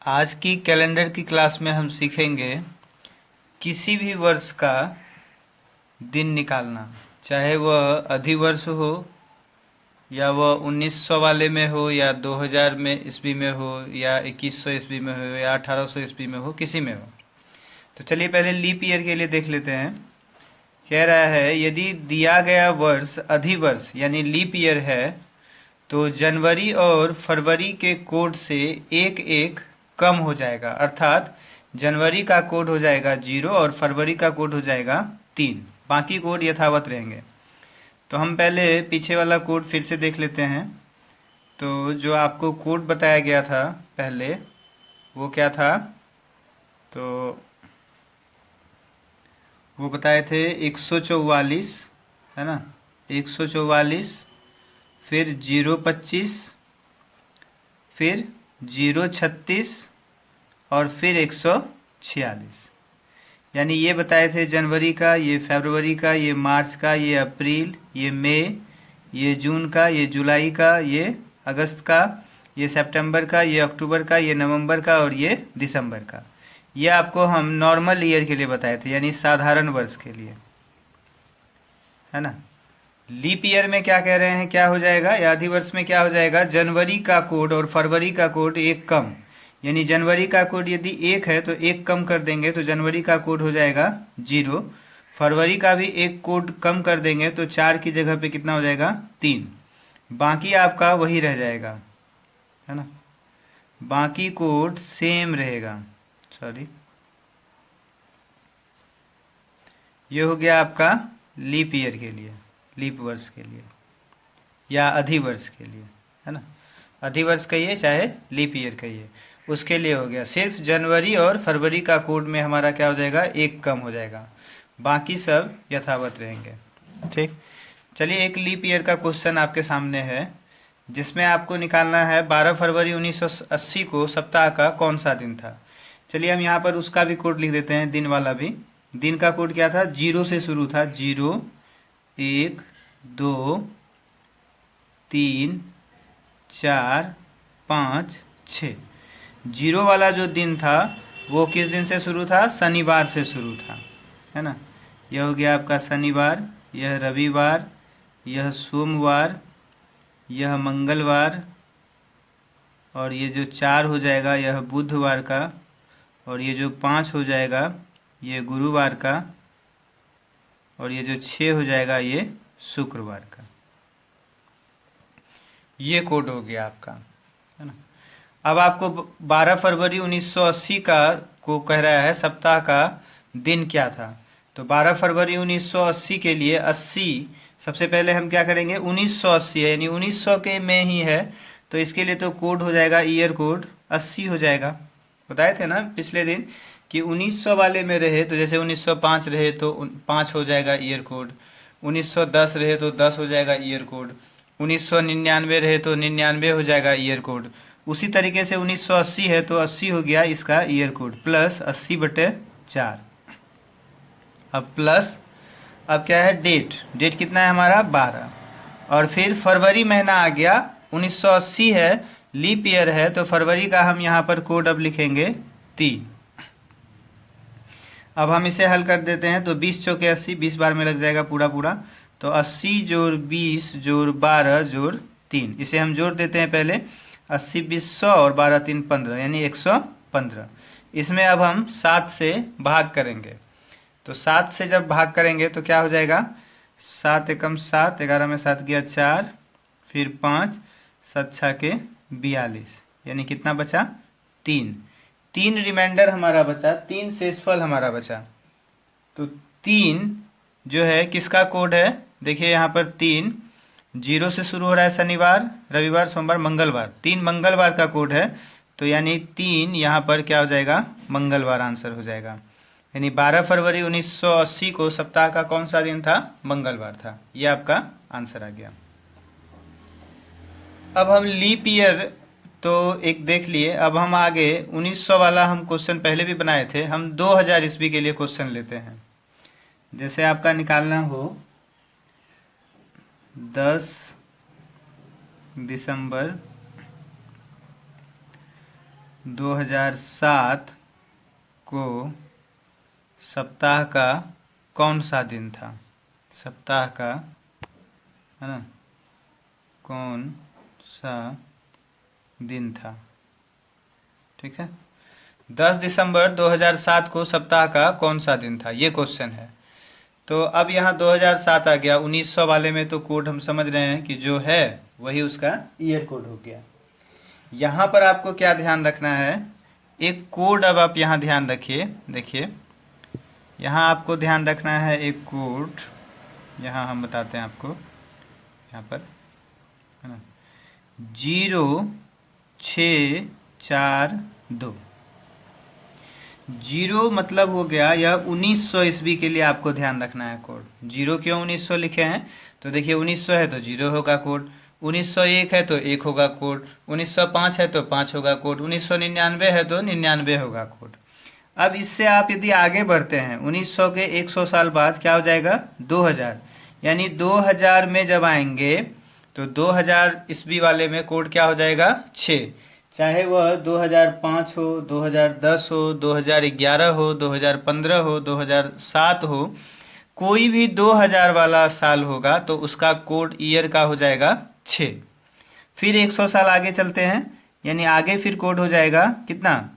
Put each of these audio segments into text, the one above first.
आज की कैलेंडर की क्लास में हम सीखेंगे किसी भी वर्ष का दिन निकालना, चाहे वह अधिवर्ष हो या वह 1900 वाले में हो या 2000 में ईस्वी में हो या 2100 ईस्वी में हो या 1800 ईस्वी में हो, किसी में हो। तो चलिए पहले लीप ईयर के लिए देख लेते हैं। कह रहा है यदि दिया गया वर्ष अधिवर्ष यानी लीप ईयर है तो जनवरी और फरवरी के कोड से एक एक कम हो जाएगा, अर्थात जनवरी का कोड हो जाएगा 0 और फरवरी का कोड हो जाएगा 3। बाकी कोड यथावत रहेंगे। तो हम पहले पीछे वाला कोड फिर से देख लेते हैं। तो जो आपको कोड बताया गया था पहले वो क्या था, तो वो बताए थे 144, है ना, 144, फिर 025, फिर 036 और फिर 146। यानी ये बताए थे जनवरी का, ये फरवरी का, ये मार्च का, ये अप्रैल, ये मई, ये जून का, ये जुलाई का, ये अगस्त का, ये सितंबर का, ये अक्टूबर का, ये नवंबर का और ये दिसंबर का। ये आपको हम नॉर्मल ईयर के लिए बताए थे, यानी साधारण वर्ष के लिए, है ना। लीप ईयर में क्या कह रहे हैं, क्या हो जाएगा, या अधिवर्ष में क्या हो जाएगा, जनवरी का कोड और फरवरी का कोड एक कम। यानी जनवरी का कोड यदि 1 है तो एक कम कर देंगे तो जनवरी का कोड हो जाएगा 0। फरवरी का भी एक कोड कम कर देंगे तो 4 की जगह पे कितना हो जाएगा, 3। बाकी आपका वही रह जाएगा, है ना, बाकी कोड सेम रहेगा। सॉरी, ये हो गया आपका लीप ईयर के लिए, लीप वर्ष के लिए या अधिवर्ष के लिए, है ना। अधिवर्ष कहिए चाहे लीप ईयर कहिए, उसके लिए हो गया। सिर्फ जनवरी और फरवरी का कोड में हमारा क्या हो जाएगा, एक कम हो जाएगा, बाकी सब यथावत रहेंगे। ठीक, चलिए एक लीप ईयर का क्वेश्चन आपके सामने है जिसमें आपको निकालना है 12 फरवरी 1980 को सप्ताह का कौन सा दिन था। चलिए हम यहाँ पर उसका भी कोड लिख देते हैं, दिन वाला भी। दिन का कोड क्या था, 0 से शुरू था, 0 1 2 3 4 5 6। 0 वाला जो दिन था वो किस दिन से शुरू था, शनिवार से शुरू था, है ना। यह हो गया आपका शनिवार, यह रविवार, यह सोमवार, यह मंगलवार, और ये जो 4 हो जाएगा यह बुधवार का, और ये जो 5 हो जाएगा ये गुरुवार का, और ये जो 6 हो जाएगा ये शुक्रवार का। ये कोड हो गया आपका, है ना। अब आपको 12 फरवरी 1980 का को कह रहा है सप्ताह का दिन क्या था। तो 12 फरवरी 1980 के लिए 80, सबसे पहले हम क्या करेंगे, 1980 है यानी 1900 के में ही है, तो इसके लिए तो कोड हो जाएगा, ईयर कोड 80 हो जाएगा। बताए थे ना पिछले दिन कि 1900 वाले में रहे तो जैसे 1905 रहे तो 5 हो जाएगा ईयर कोड, 1910 रहे तो 10 हो जाएगा ईयर कोड, 1999 रहे तो 99 हो जाएगा ईयर कोड। उसी तरीके से 1980 है तो 80 हो गया इसका ईयर कोड, प्लस 80/4। अब प्लस, अब क्या है, डेट, डेट कितना है हमारा 12, और फिर फरवरी महीना आ गया, 1980 है, लीप ईयर है, तो फरवरी का हम यहाँ पर कोड अब लिखेंगे 3। अब हम इसे हल कर देते हैं तो 20 चौके 80, 20 बार में लग जाएगा पूरा पूरा, तो 80 जोड़ 20 जोड़ 12 जोड़ 3, इसे हम जोड़ देते हैं पहले, 80 20 100 और 12 3 15 यानी 115। इसमें अब हम 7 से भाग करेंगे, तो 7 से जब भाग करेंगे तो क्या हो जाएगा, 7 एकम 7, 11 में 7 गया 4, फिर 5, 7 6 के 42, यानी कितना बचा, 3। 3 रिमाइंडर हमारा बचा, 3 शेषफल हमारा बचा। तो 3 जो है किसका कोड है, देखिए यहाँ पर 3 0 से शुरू हो रहा है, शनिवार रविवार सोमवार मंगलवार, 3 मंगलवार का कोड है, तो यानी 3 यहाँ पर क्या हो जाएगा, मंगलवार आंसर हो जाएगा। यानी 12 फरवरी 1980 को सप्ताह का कौन सा दिन था, मंगलवार था। यह आपका आंसर आ गया। अब हम लीप ईयर तो एक देख लिए, अब हम आगे 1900 वाला हम क्वेश्चन पहले भी बनाए थे, हम 2000 ईस्वी के लिए क्वेश्चन लेते हैं। जैसे आपका निकालना हो 10 दिसंबर 2007 को सप्ताह का कौन सा दिन था? सप्ताह का, है ना, कौन सा दिन था? ठीक है, 10 दिसंबर 2007 को सप्ताह का कौन सा दिन था, ये क्वेश्चन है। तो अब यहाँ 2007 आ गया, 1900 वाले में तो कोड हम समझ रहे हैं कि जो है वही उसका ईयर कोड हो गया। यहाँ पर आपको क्या ध्यान रखना है, एक कोड अब आप यहाँ ध्यान रखिए। देखिए यहाँ आपको ध्यान रखना है एक कोड, यहाँ हम बताते हैं आपको, यहाँ पर है ना, 0642। 0 मतलब हो गया यह 1900 ईस्वी के लिए आपको ध्यान रखना है कोड। 0 क्यों 1900 लिखे हैं, तो देखिए 1900 है तो 0 होगा कोड, 1901 है तो 1 होगा कोड, 1905 है तो 5 होगा कोड, 1999 है तो 99 होगा कोड। अब इससे आप यदि आगे बढ़ते हैं, 1900 के 100 साल बाद क्या हो जाएगा, 2000, यानी 2000 में जब आएंगे तो 2000 ईस्वी वाले में कोड क्या हो जाएगा, 6। चाहे वह 2005 हो, 2010 हो, 2011 हो, 2015 हो, 2007 हो, कोई भी 2000 वाला साल होगा तो उसका कोड ईयर का हो जाएगा 6। फिर 100 साल आगे चलते हैं, यानी आगे फिर कोड हो जाएगा कितना,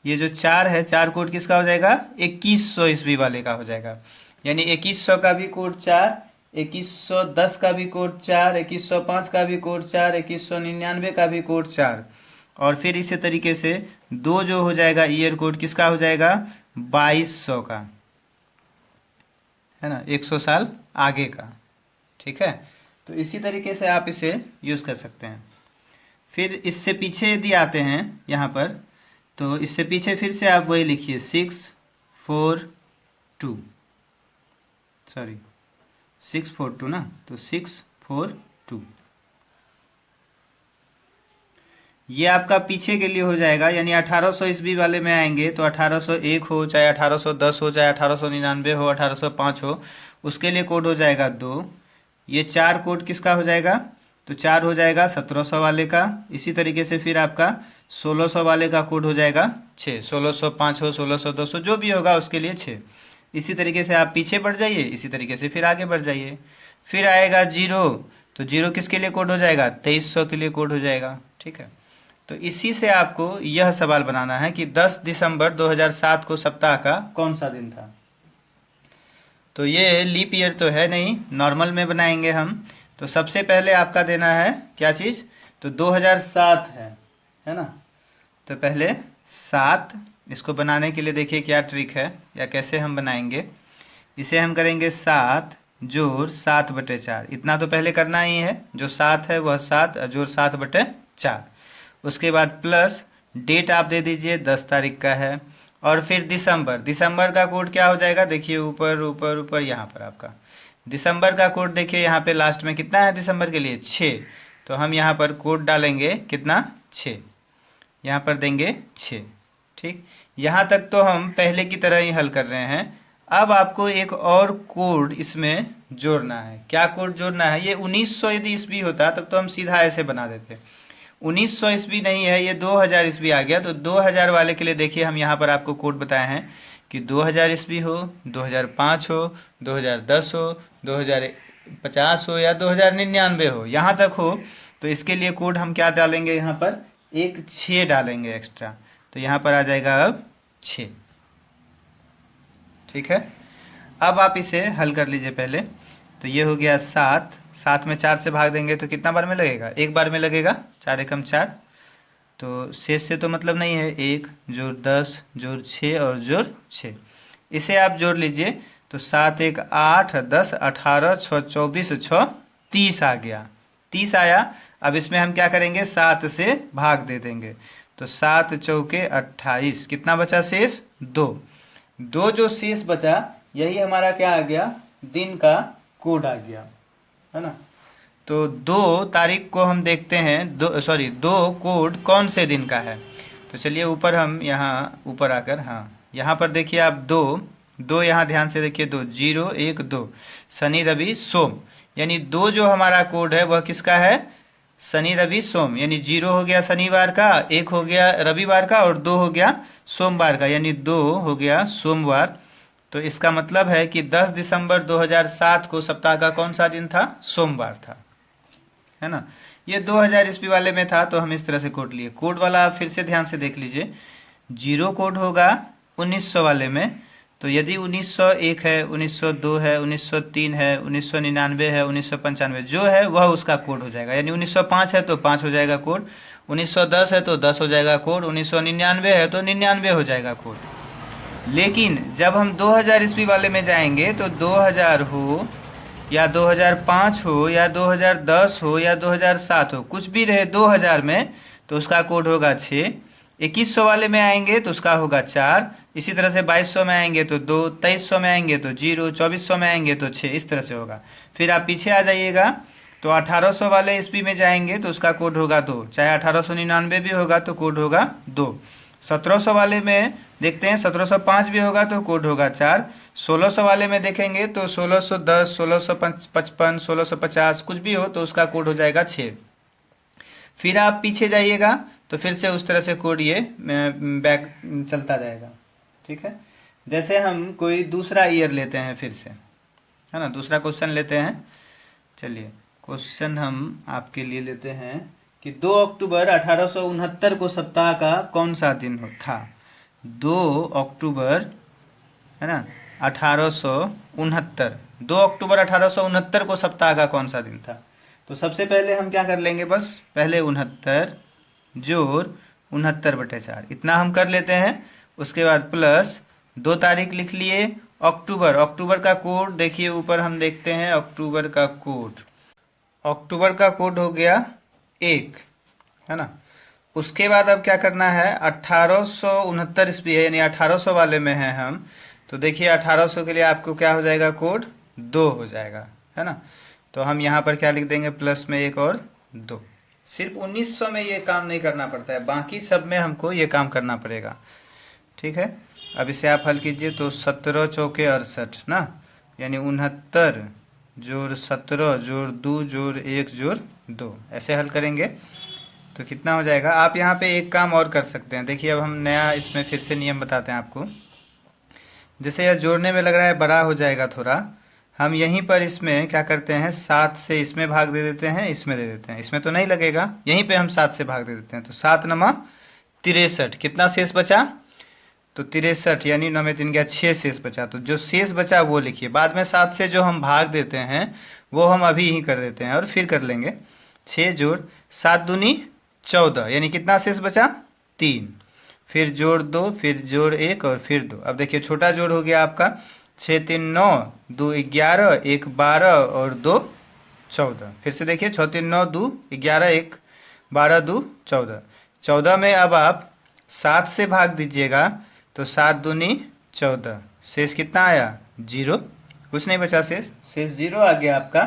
ये जो 4 है, 4 कोड किसका हो जाएगा, 2100 ईस्वी वाले का हो जाएगा। यानी 2100 का भी कोड 4, 2110 का भी कोड 4, 2105 का भी कोड 4, 2199 का भी कोड 4, और फिर इसी तरीके से 2 जो हो जाएगा ईयर कोड किसका हो जाएगा, 2200 का, है ना, 100 साल आगे का। ठीक है, तो इसी तरीके से आप इसे यूज़ कर सकते हैं। फिर इससे पीछे यदि आते हैं यहाँ पर, तो इससे पीछे फिर से आप वही लिखिए 642, सॉरी 642 ना, तो 642 ये आपका पीछे के लिए हो जाएगा। यानी 1800 ईस्वी वाले में आएंगे तो 1801 हो, चाहे 1810 हो, चाहे 1899 हो, 1805 हो, उसके लिए कोड हो जाएगा 2। ये 4 कोड किसका हो जाएगा, तो 4 हो जाएगा 1700 वाले का। इसी तरीके से फिर आपका 1600 वाले का कोड हो जाएगा 6, 1605 हो, 1610 हो, जो भी होगा उसके लिए 6। इसी तरीके से आप पीछे बढ़ जाइए, इसी तरीके से फिर आगे बढ़ जाइए। फिर आएगा 0, तो 0 किसके लिए कोड हो जाएगा, 2300 के लिए कोड हो जाएगा। ठीक है, तो इसी से आपको यह सवाल बनाना है कि 10 दिसंबर 2007 को सप्ताह का कौन सा दिन था। तो ये लीप ईयर तो है नहीं, नॉर्मल में बनाएंगे हम। तो सबसे पहले आपका देना है क्या चीज़, तो 2007 है ना। तो पहले 7, इसको बनाने के लिए देखिए क्या ट्रिक है या कैसे हम बनाएंगे। इसे हम करेंगे 7 जोड़ 7/4, इतना तो पहले करना ही है, जो 7 है वह 7 जोड़ 7/4। उसके बाद प्लस डेट आप दे दीजिए 10 तारीख का है, और फिर दिसंबर का कोड क्या हो जाएगा, देखिए ऊपर ऊपर ऊपर यहाँ पर आपका दिसंबर का कोड देखिए यहाँ पे लास्ट में कितना है दिसंबर के लिए, 6। तो हम यहाँ पर कोड डालेंगे कितना, 6, यहाँ पर देंगे 6। ठीक, यहाँ तक तो हम पहले की तरह ही हल कर रहे हैं। अब आपको एक और कोड इसमें जोड़ना है। क्या कोड जोड़ना है, ये 1900 यदि ईस्वी होता तब तो हम सीधा ऐसे बना देते, 1900 ईस्वी नहीं है, ये 2000 ईस्वी आ गया। तो 2000 वाले के लिए देखिए हम यहाँ पर आपको कोड बताए हैं कि 2000 ईस्वी हो, 2005 हो, 2010 हो, 2050 हो, या 2099 हो, यहाँ तक हो, तो इसके लिए कोड हम क्या डालेंगे, यहाँ पर एक 6 डालेंगे एक्स्ट्रा। तो यहाँ पर आ जाएगा अब 6। ठीक है, अब आप इसे हल कर लीजिए पहले। तो ये हो गया 7, 7 में 4 से भाग देंगे तो कितना बार में लगेगा, एक बार में लगेगा, 4 एकम 4। तो शेष से तो मतलब नहीं है, 1 जोड़ 10 जोड़ 6 और जोड़ 6, इसे आप जोड़ लीजिए। तो 7 1 8 10 18 6 24 6 30 आ गया, 30 आया। अब इसमें हम क्या करेंगे, 7 से भाग दे देंगे। तो 7 चौके 28, कितना बचा शेष, 2 जो शेष बचा यही हमारा क्या आ गया, दिन का कोड आ गया, है ना। तो 2 तारीख को हम देखते हैं, 2 कोड कौन से दिन का है। तो चलिए ऊपर हम यहाँ ऊपर आकर, हाँ यहाँ पर देखिए आप 2 यहाँ ध्यान से देखिए, 2 0 1 2, शनि रवि सोम, यानी 2 जो हमारा कोड है वह किसका है, शनि रवि सोम, यानी 0 हो गया शनिवार का, 1 हो गया रविवार का और 2 हो गया सोमवार का, यानी 2 हो गया सोमवार। तो इसका मतलब है कि 10 दिसंबर 2007 को सप्ताह का कौन सा दिन था? सोमवार था, है ना। ये 2000 ईस्वी वाले में था तो हम इस तरह से कोड लिए। कोड वाला आप फिर से ध्यान से देख लीजिए। 0 कोड होगा 1900 वाले में, तो यदि 1901 है, 1902 है, 1903 है, 1999 है, 1995 जो है वह उसका कोड हो जाएगा। यानी 1905 है तो 5 हो जाएगा कोड, 1910 है तो 10 हो जाएगा कोड, 1999 है तो 99 हो जाएगा कोड। लेकिन जब हम 2000 ईस्वी वाले में जाएंगे तो 2000 हो या 2005 हो या 2010 हो या 2007 हो, कुछ भी रहे 2000 में तो उसका कोड होगा 6। 2100 वाले में आएंगे तो उसका होगा 4। इसी तरह से 2200 में आएंगे तो 2, 2300 में आएंगे तो 0, 2400 में आएंगे तो 6, इस तरह से होगा। फिर आप पीछे आ जाइएगा तो 1800 वाले ईस्वी में जाएंगे तो उसका कोड होगा 2, चाहे 1899 भी होगा तो कोड होगा 2। 1700 वाले में देखते हैं, 1705 भी होगा तो कोड होगा 4। 1600 वाले में देखेंगे तो 1610, 1655, 1650 कुछ भी हो तो उसका कोड हो जाएगा 6। फिर आप पीछे जाइएगा तो फिर से उस तरह से कोड ये बैक चलता जाएगा, ठीक है। जैसे हम कोई दूसरा ईयर लेते हैं फिर से, है ना, दूसरा क्वेश्चन लेते हैं। चलिए क्वेश्चन हम आपके लिए लेते हैं कि 2 अक्टूबर 1869 को सप्ताह का कौन सा दिन था? 2 अक्टूबर, है ना, 1869, 2 अक्टूबर 1869 को सप्ताह का कौन सा दिन था? तो सबसे पहले हम क्या कर लेंगे, बस पहले 69 जोड़ 69/4 इतना हम कर लेते हैं। उसके बाद प्लस 2 तारीख लिख लिए। अक्टूबर, अक्टूबर का कोड देखिए ऊपर हम देखते हैं, अक्टूबर का कोड, अक्टूबर का कोड हो गया 1, है ना। उसके बाद अब क्या करना है, 1869 ईस्वी है यानी 1800 वाले में है हम, तो देखिए 1800 के लिए आपको क्या हो जाएगा, कोड 2 हो जाएगा, है ना। तो हम यहाँ पर क्या लिख देंगे, प्लस में 1 और 2। सिर्फ 1900 में ये काम नहीं करना पड़ता है, बाकी सब में हमको ये काम करना पड़ेगा, ठीक है। अब इसे आप हल कीजिए तो 17 चौके 68 ना, यानी 69 जोड़ 17 जोड़ 2 जोड़ 1 जोड़ 2, ऐसे हल करेंगे तो कितना हो जाएगा। आप यहाँ पे एक काम और कर सकते हैं, देखिए अब हम नया इसमें फिर से नियम बताते हैं आपको। जैसे यह जोड़ने में लग रहा है बड़ा हो जाएगा थोड़ा, हम यहीं पर इसमें क्या करते हैं, 7 से इसमें भाग दे देते हैं, इसमें दे देते हैं, इसमें तो नहीं लगेगा, यहीं पे हम 7 से भाग दे देते हैं। तो 7 नमा 63, कितना शेष बचा, तो 63, यानी 9 में 3 गया 6 शेष बचा। तो जो शेष बचा वो लिखिए, बाद में 7 से जो हम भाग देते हैं वो हम अभी ही कर देते हैं और फिर कर लेंगे। 6 जोड़ 7 दूनी 14, यानी कितना शेष बचा, 3, फिर जोड़ 2, फिर जोड़ 1 और फिर 2। अब देखिए छोटा जोड़ हो गया आपका 6 3 9, 2 11, 1 12 और 2 14। फिर से देखिए 6 3 9, 2 11, 1 12, 2 14। 14 में अब आप 7 से भाग दीजिएगा तो 7 दूनी 14, शेष कितना आया, 0, कुछ नहीं बचा शेष, शेष 0 आ गया आपका।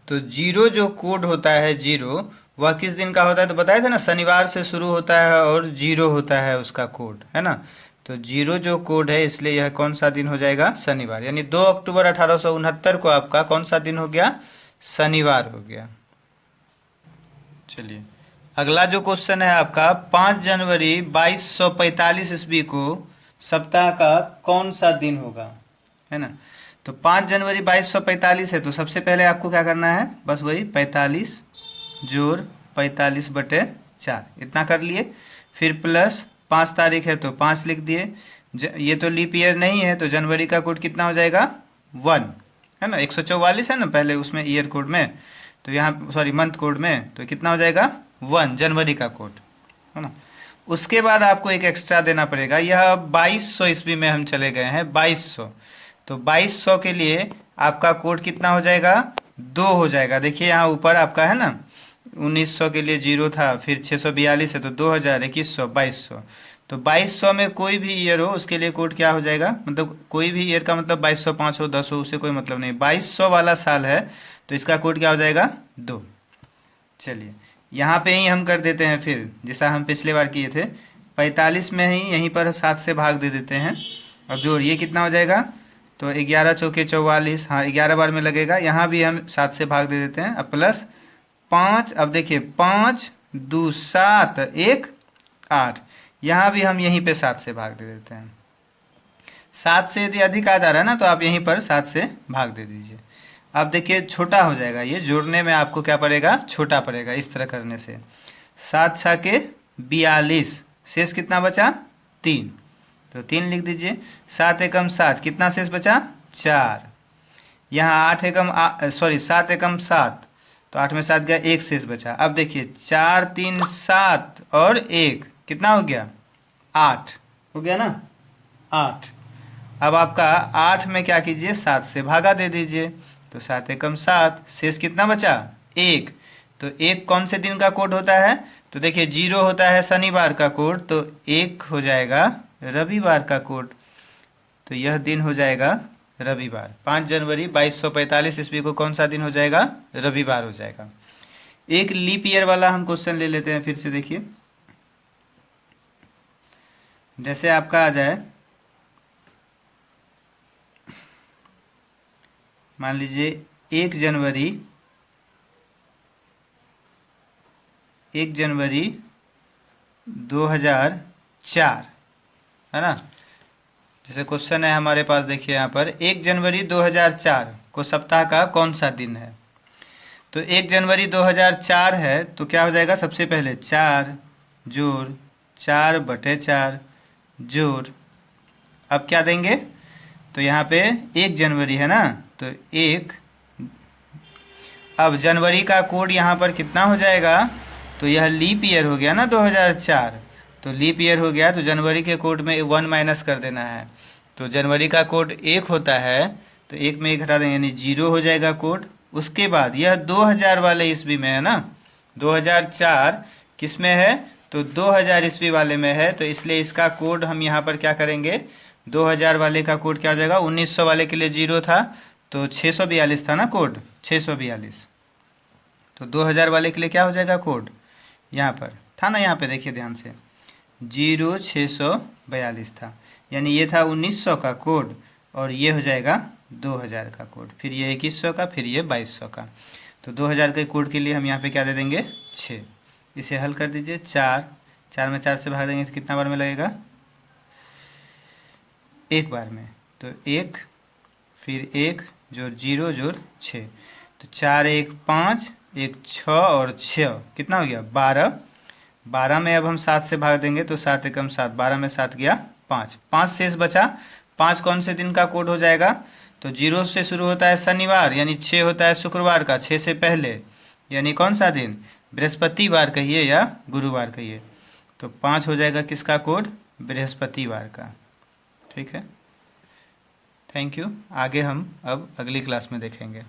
तो 0 जो कोड होता है 0, वह किस दिन का होता है, तो बताया था ना, शनिवार से शुरू होता है और 0 होता है उसका कोड, है ना। तो 0 जो कोड है इसलिए यह कौन सा दिन हो जाएगा, शनिवार, यानी 2 अक्टूबर 1869 को आपका कौन सा दिन हो गया, शनिवार हो गया। चलिए अगला जो क्वेश्चन है आपका, 5 जनवरी 2245 ईस्वी को सप्ताह का कौन सा दिन होगा, है ना। तो 5 जनवरी 2245 है तो सबसे पहले आपको क्या करना है, बस वही 45 जोड़ 45/4 इतना कर लिए। फिर प्लस 5 तारीख है तो 5 लिख दिए। ये तो लीप ईयर नहीं है तो जनवरी का कोड कितना हो जाएगा, 1, है ना। 144 है ना पहले उसमें ईयर कोड में, तो यहाँ सॉरी मंथ कोड में, तो कितना हो जाएगा 1 जनवरी का कोड, है ना। उसके बाद आपको एक एक्स्ट्रा देना पड़ेगा, यह 2200 ईस्वी में हम चले गए हैं, 2200, तो 2200 के लिए आपका कोड कितना हो जाएगा, 2 हो जाएगा। देखिए यहाँ ऊपर आपका है ना, 1900 के लिए 0 था, फिर 642 है तो 2000, 2100, 2200, तो 2200 में कोई भी ईयर हो उसके लिए कोड क्या हो जाएगा, मतलब कोई भी ईयर का मतलब 2200, 5 हो, 10 हो, उससे कोई मतलब नहीं, 2200 वाला साल है तो इसका कोड क्या हो जाएगा, 2। चलिए यहाँ पे ही हम कर देते हैं, फिर जैसा हम पिछले बार किए थे, 45 में ही यहीं पर 7 से भाग दे देते हैं और जोड़, ये कितना हो जाएगा, तो 11 चौके 44, हाँ 11 बार में लगेगा, यहाँ भी हम 7 से भाग दे देते हैं। अब प्लस 5, अब देखिए 5 2 7 1 8, यहाँ भी हम यहीं पे 7 से भाग दे देते हैं। 7 से यदि अधिक आ जा रहा है ना तो आप यहीं पर 7 से भाग दे दीजिए। अब देखिए छोटा हो जाएगा, ये जोड़ने में आपको क्या पड़ेगा, छोटा पड़ेगा इस तरह करने से। 7 छः के 42, शेष कितना बचा 3, तो 3 लिख दीजिए। 7 एकम 7, कितना शेष बचा 4। यहाँ 8 एकम 7 एकम 7, तो 8 में 7 गया, 1 शेष बचा। अब देखिए 4 3 7 और 1 कितना हो गया 8 हो गया ना 8। अब आपका 8 में क्या कीजिए 7 से भागा दे दीजिए, तो 7 एकम 7, शेष कितना बचा 1। तो 1 कौन से दिन का कोड होता है, तो देखिए 0 होता है शनिवार का कोड, तो 1 हो जाएगा रविवार का कोड, तो यह दिन हो जाएगा रविवार। 5 जनवरी 2245 ईस्वी को कौन सा दिन हो जाएगा, रविवार हो जाएगा। एक लीप ईयर वाला हम क्वेश्चन ले लेते हैं फिर से। देखिए जैसे आपका आ जाए, मान लीजिए 1 जनवरी 2004 है ना। जैसे क्वेश्चन है हमारे पास, देखिए यहाँ पर 1 जनवरी 2004 को सप्ताह का कौन सा दिन है। तो 1 जनवरी 2004 है तो क्या हो जाएगा, सबसे पहले 4 जोड़ 4/4 जोड़, अब क्या देंगे, तो यहाँ पे 1 जनवरी है ना, तो 1, अब जनवरी का कोड यहाँ पर कितना हो जाएगा, तो यह लीप ईयर हो गया ना 2004, तो लीप ईयर हो गया, तो जनवरी के कोड में 1 माइनस कर देना है। तो जनवरी का कोड 1 होता है, तो 1 में 1 घटा देंगे यानी 0 हो जाएगा कोड। उसके बाद यह 2000 वाले ईस्वी में है ना, 2004 किस में है, तो 2000 ईस्वी वाले में है, तो इसलिए इसका कोड हम यहाँ पर क्या करेंगे, 2000 वाले का कोड क्या हो जाएगा, 1900 वाले के लिए 0 था तो 642 था ना कोड, 642, तो 2000 वाले के लिए क्या हो जाएगा कोड, यहाँ पर था ना, यहाँ पे देखिए ध्यान से 0642 था, यानी ये था 1900 का कोड और ये हो जाएगा 2000 का कोड, फिर ये 2100 का, फिर ये 2200 का। तो 2000 के कोड के लिए हम यहाँ पे क्या दे देंगे 6। इसे हल कर दीजिए, 4 में 4 से भाग देंगे तो कितना बार में लगेगा, 1 बार में, तो 1 फिर 1 जोड़ 0 जोड़ 6, तो 4 1 5 1 6 और 6 कितना हो गया 12। 12 में अब हम 7 से भाग देंगे तो 7 एकम 7, 12 में 7 गया 5, 5 शेष बचा। 5 कौन से दिन का कोड हो जाएगा, तो 0 से शुरू होता है शनिवार, यानी 6 होता है शुक्रवार का, 6 से पहले, यानी कौन सा दिन, बृहस्पतिवार कहिए या गुरुवार कहिए, तो 5 हो जाएगा किसका कोड, बृहस्पतिवार का। ठीक है, थैंक यू। आगे हम अब अगली क्लास में देखेंगे।